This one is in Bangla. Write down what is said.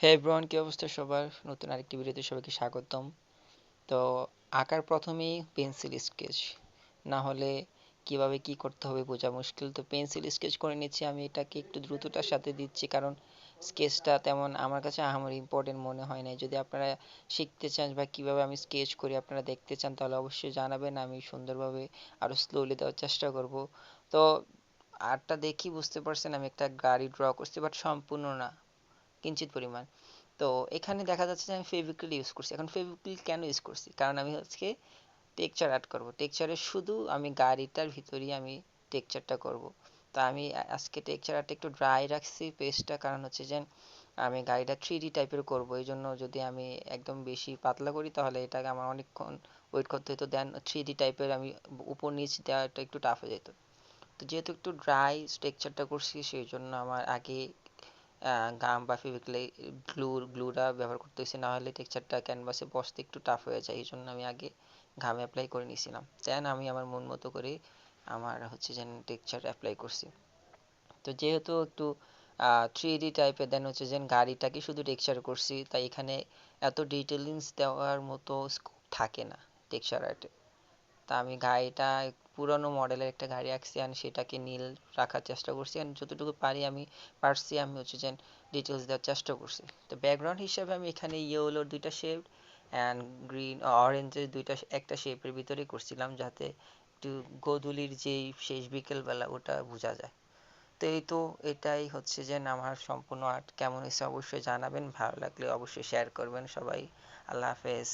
হে এভরিওয়ান, কি অবস্থা সবার? নতুন আরেকটি ভিডিওতে সবাইকে স্বাগতম। তো আঁকার প্রথমেই পেন্সিল স্কেচ না হলে কিভাবে কি করতে হবে বোঝা মুশকিল। তো পেন্সিল স্কেচ করে নিচ্ছি আমি, এটাকে একটু দ্রুততার সাথে দিচ্ছি কারণ স্কেচটা তেমন আমার কাছে আমার ইম্পর্টেন্ট মনে হয় না। যদি আপনারা শিখতে চান বা কিভাবে আমি স্কেচ করি আপনারা দেখতে চান তাহলে অবশ্যই জানাবেন, আমি সুন্দরভাবে আরও স্লোলি দেওয়ার চেষ্টা করব। তো আর্টটা দেখি বুঝতে পারছেন আমি একটা গাড়ি ড্র করছি, বাট সম্পূর্ণ না, কিঞ্চিত পরিমাণ। তো এখানে দেখা যাচ্ছে যে আমি ফেভিকুইল ইউজ করছি। এখন ফেভিকুইল কেন ইউজ করছি, কারণ আমি হচ্ছে টেক্সচার অ্যাড করব। টেক্সচারে শুধু আমি গাড়িটার ভিতরেই আমি টেক্সচারটা করব। তো আমি আজকে টেক্সচার আর্টটা একটু ড্রাই রাখছি পেজটা, কারণ হচ্ছে যে আমি গাড়িটা 3D টাইপের করব। এই জন্য যদি আমি একদম বেশি পাতলা করি তাহলে এটাকে আমার অনেকক্ষণ ওয়েট করতে হতো, দেন 3D টাইপের আমি উপর নিচ দেওয়াটা একটু টাফ হয়ে যেত। তো যেহেতু একটু ড্রাই টেক্সচারটা করছি সেই জন্য আমার আগে গাম বা ফেভিকুইলে গ্লুটা ব্যবহার করতে হয়েছে, না হলে টেক্সচারটা ক্যানভাসে বসতে একটু টাফ হয়ে যায়। এই জন্য আমি আগে ঘামে অ্যাপ্লাই করে নিয়েছিলাম, দেন আমি আমার মন মতো করে আমার হচ্ছে যে টেক্সচার অ্যাপ্লাই করছি। তো যেহেতু একটু 3D টাইপের, দেন হচ্ছে যে গাড়িটাকে শুধু টেক্সচার করছি, তাই এখানে এত ডিটেলিংস দেওয়ার মতো স্কোপ থাকে না টেক্সচার আর্টে। তা আমি গাড়িটা পুরনো মডেলের একটা গাড়ি আঁকছি আর সেটাকে নীল রাখার চেষ্টা করছি, আর যতটুকু পারি আমি পারছি আমি হচ্ছে যে ডিটেলস দেওয়ার চেষ্টা করছি। তো ব্যাকগ্রাউন্ড হিসাবে আমি এখানে ইয়েলোর দুইটা শেড অ্যান্ড গ্রিন অরেঞ্জের দুইটা একটা শেপের ভিতরে করছিলাম, যাতে একটু গোধূলির যেই শেষ বিকেলবেলা ওটা বোঝা যায়। তো এই তো, এটাই হচ্ছে যে আমার সম্পূর্ণ আর্ট। কেমন হয়েছে অবশ্যই জানাবেন, ভালো লাগলে অবশ্যই শেয়ার করবেন সবাই। আল্লাহ হাফেজ।